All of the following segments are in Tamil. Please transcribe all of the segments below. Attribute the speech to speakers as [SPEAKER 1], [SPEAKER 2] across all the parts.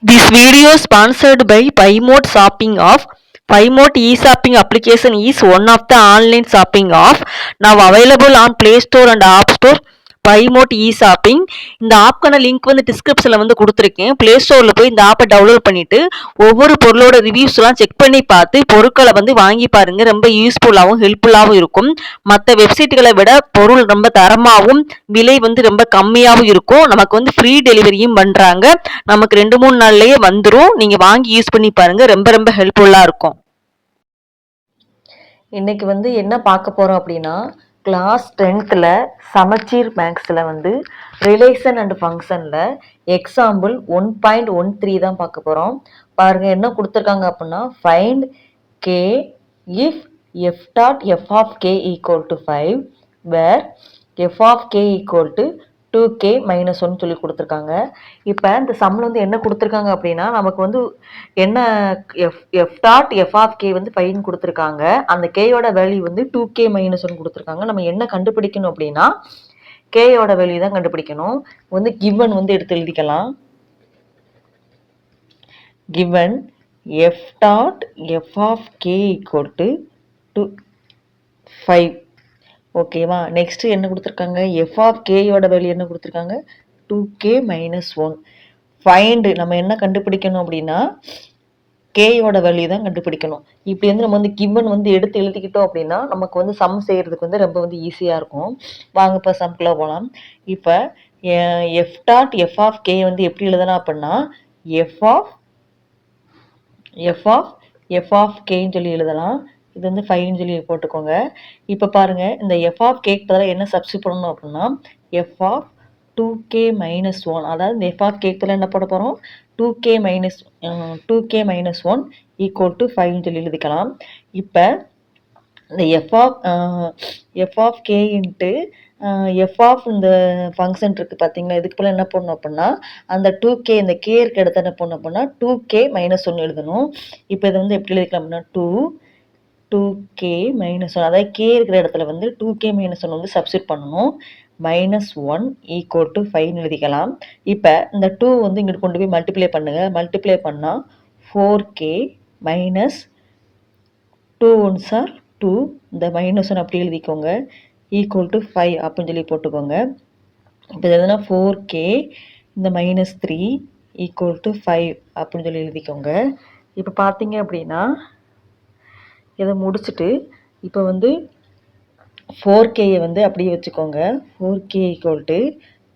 [SPEAKER 1] This video is sponsored by PayMode Shopping Off. PayMode e-shopping application is one of the online shopping app now available on Play Store and App Store. PayMode e-shopping இந்த ஆப்க்கான லிங்க் வந்து டிஸ்கிரிப்ஷனில் வந்து கொடுத்துருக்கேன். ப்ளே ஸ்டோரில் போய் இந்த ஆப்பை டவுன்லோட் பண்ணிவிட்டு ஒவ்வொரு பொருளோட ரிவ்யூஸ்லாம் செக் பண்ணி பார்த்து பொருட்களை வந்து வாங்கி பாருங்கள். ரொம்ப யூஸ்ஃபுல்லாகவும் ஹெல்ப்ஃபுல்லாகவும் இருக்கும். மற்ற வெப்சைட்டுகளை விட பொருள் ரொம்ப தரமாகவும் விலை வந்து ரொம்ப கம்மியாகவும் இருக்கும். நமக்கு வந்து ஃப்ரீ டெலிவரியும் பண்ணுறாங்க. நமக்கு 2-3 நாள்லயே வந்துடும். நீங்கள் வாங்கி யூஸ் பண்ணி பாருங்கள். ரொம்ப ரொம்ப ஹெல்ப்ஃபுல்லாக இருக்கும்.
[SPEAKER 2] இன்னைக்கு வந்து என்ன பார்க்க போகிறோம் அப்படின்னா, கிளாஸ் 10th சமச்சீர் மேக்ஸில் வந்து ரிலேஷன் அண்ட் ஃபங்க்ஷனில் எக்ஸாம்பிள் 1.13 தான் பார்க்க போகிறோம். பாருங்கள் என்ன கொடுத்துருக்காங்க அப்படின்னா, find k if f dot F of K equal to 5 where F of K equal to 2k - 1 சொல்லி கொடுத்துருக்காங்க. இப்போ இந்த சம்மில் வந்து என்ன கொடுத்துருக்காங்க அப்படின்னா, நமக்கு வந்து என்ன f dot F of k வந்து 5 கொடுத்துருக்காங்க. அந்த கேயோட வேல்யூ வந்து 2k - 1 கொடுத்துருக்காங்க. நம்ம என்ன கண்டுபிடிக்கணும் அப்படின்னா, கேயோட வேல்யூ தான் கண்டுபிடிக்கணும். வந்து கிவன் வந்து எடுத்து எழுதிக்கலாம். Given f dot F of K equal to 5. ஓகேவா. நெக்ஸ்ட்டு என்ன கொடுத்துருக்காங்க, எஃப் ஆஃப் கேயோட வேல்யூ என்ன கொடுத்துருக்காங்க, 2k - 1. ஃபைண்டு நம்ம என்ன கண்டுபிடிக்கணும் அப்படின்னா, கேயோட வேல்யூ தான் கண்டுபிடிக்கணும். இப்படி வந்து நம்ம வந்து கிவன் வந்து எடுத்து எழுதிக்கிட்டோம் அப்படின்னா நமக்கு வந்து சம் செய்கிறதுக்கு வந்து ரொம்ப வந்து ஈஸியாக இருக்கும். வாங்க இப்போ சம்குள்ளே போகலாம். இப்போ f dot F of k வந்து எப்படி எழுதலாம் அப்படின்னா, எஃப் ஆஃப் கேன்னு சொல்லி எழுதலாம். இது வந்து 5ன்னு சொல்லி போட்டுக்கோங்க. இப்போ பாருங்கள், இந்த எஃப் ஆஃப் கேக்கு பதிலாக என்ன சப்ஸ்டியூட் பண்ணணும் அப்படின்னா, எஃப் ஆஃப் 2k - 1, அதாவது இந்த எஃப் ஆஃப் கேக்கு பதிலாக என்ன போட போகிறோம், 2k - 1 ஈக்குவல் டு 5ன்னு சொல்லி எழுதிக்கலாம். இப்போ இந்த f of k into f of இந்த ஃபங்க்ஷன் இருக்குது பார்த்தீங்களா, இதுக்கு போல் என்ன பண்ணணும் அப்படின்னா, அந்த 2k இந்த கே இருக்க இடத்த என்ன பண்ணணும் அப்படின்னா 2k - 1 எழுதணும். இப்போ இதை வந்து எப்படி எழுதிக்கலாம் அப்படின்னா 2k - 1, அதாவது கே இருக்கிற இடத்துல வந்து 2k - 1 வந்து சப்ஸ்டியூட் பண்ணணும். -1 ஈக்குவல் டு 5ன்னு எழுதிக்கலாம். இப்போ இந்த 2 வந்து இங்கிட்டு கொண்டு போய் மல்டிப்ளை பண்ணுங்கள். மல்டிப்ளை பண்ணால் 4k - 2 1s are 2, இந்த -1 அப்படி எழுதிக்கோங்க, ஈக்குவல் டு 5 அப்படின்னு சொல்லி போட்டுக்கோங்க. இப்போ எதுனா 4k இந்த -3 ஈக்குவல் டு 5 அப்படின்னு சொல்லி எழுதிக்கோங்க. இப்போ பார்த்தீங்க அப்படின்னா இதை முடிச்சுட்டு இப்போ வந்து 4kயை வந்து அப்படியே வச்சுக்கோங்க. 4k ஈக்குவல் டு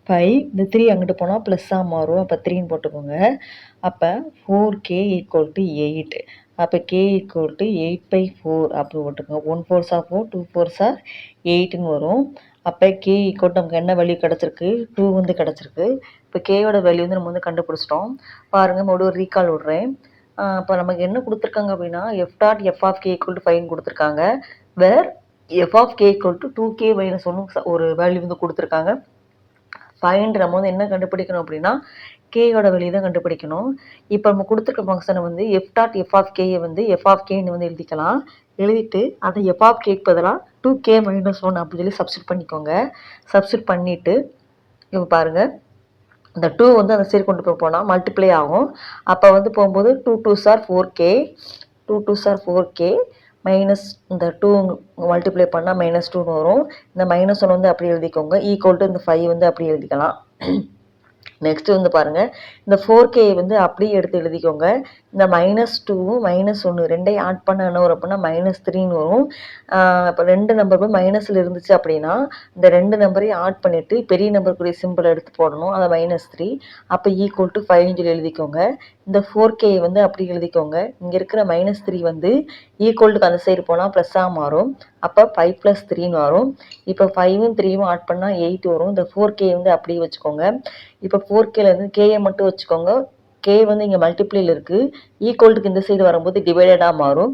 [SPEAKER 2] 5, இந்த 3 அங்கிட்டு போனால் ப்ளஸ்ஸாக மாறும், அப்போ 3ன்னு போட்டுக்கோங்க. அப்போ 4k ஈக்குவல் டு 8, அப்போ k ஈக்குவல் டு 8/4 அப்படி போட்டுக்கோங்க. 1 4s are 4, 2 4s are 8ன்னு வரும். அப்போ k ஈக்குவல் நமக்கு என்ன வேல்யூ கிடச்சிருக்கு, 2 வந்து கிடச்சிருக்கு. இப்போ கேயோட வேல்யூ வந்து நம்ம வந்து கண்டுபிடிச்சிட்டோம். பாருங்கள், மறுபடியும் ஒரு ரீகால் விடுறேன். இப்போ நமக்கு என்ன கொடுத்துருக்காங்க அப்படின்னா, F dot F of K equal to 5 கொடுத்துருக்காங்க. Where F of K equal to 2k - 1 ஒரு வேல்யூ வந்து கொடுத்துருக்காங்க. ஃபைண்ட் நம்ம வந்து என்ன கண்டுபிடிக்கணும் அப்படின்னா, கேயோட வேல்யூ தான் கண்டுபிடிக்கணும். இப்போ நம்ம கொடுத்துருக்க ஃபங்க்ஷனை வந்து எஃப் டாட் எஃப் ஆஃப் கேயை வந்து எஃப் ஆஃப் கேன்னு வந்து எழுதிக்கலாம். எழுதிட்டு அதை எஃப் ஆஃப் கேக்கு பதிலாக 2k - 1 அப்படின்னு சொல்லி சப்ஸ்டியூட் பண்ணிக்கோங்க. சப்ஸ்டியூட் பண்ணிவிட்டு இப்போ பாருங்கள், இந்த 2 வந்து அந்த சைடு கொண்டு போனால் மல்டிப்ளை ஆகும். அப்போ வந்து போகும்போது 2 2s are 4k, 2 2s are 4k minus இந்த 2 மல்டிப்ளை பண்ணால் -2ன்னு வரும். இந்த -1 வந்து அப்படி எழுதிக்கோங்க, ஈக்குவல் டு இந்த 5 வந்து அப்படி எழுதிக்கலாம். நெக்ஸ்ட்டு வந்து பாருங்கள், இந்த 4k வந்து அப்படியே எடுத்து எழுதிக்கோங்க. இந்த -2வும் -1 ரெண்டையும் ஆட் பண்ண என்ன வரும் அப்படின்னா -3ன்னு வரும். இப்போ 2 நம்பர் போய் மைனஸில் இருந்துச்சு அப்படின்னா இந்த 2 நம்பரையும் ஆட் பண்ணிவிட்டு பெரிய நம்பருக்குரிய சிம்பிள் எடுத்து போடணும், அதை -3. அப்போ ஈக்குவல் டு 5ன்னு சொல்லி எழுதிக்கோங்க. இந்த 4k வந்து அப்படி எழுதிக்கோங்க. இங்கே இருக்கிற -3 வந்து ஈக்குவல் டுக்கு அந்த சைடு போனால் ப்ளஸ்ஸாக மாறும். அப்போ 5 + 3ன்னு வரும். இப்போ 5ம் 3யும் ஆட் பண்ணால் 8 வரும். இந்த 4k வந்து அப்படியே வச்சுக்கோங்க. இப்போ 4kலேருந்து கேயை மட்டும் வச்சுக்கோங்க. கே வந்து இங்கே மல்டிப்ளையில் இருக்குது, ஈக்குவல் டுக்கு இந்த சைடு வரும்போது டிவைடடாக மாறும்.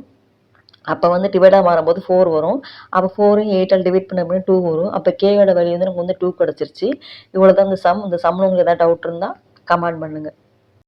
[SPEAKER 2] அப்போ வந்து டிவைடாக மாறும்போது 4 வரும். அப்போ 4யும் 8ஆல் டிவைட் பண்ண 2 வரும். அப்போ கேயோட வேல்யூ வந்து நமக்கு வந்து 2 கிடச்சிருச்சு. இவ்வளோ தான் இந்த சம். இந்த சம்மில் உங்களுக்கு எதாவது டவுட் இருந்தால் கமெண்ட் பண்ணுங்கள்.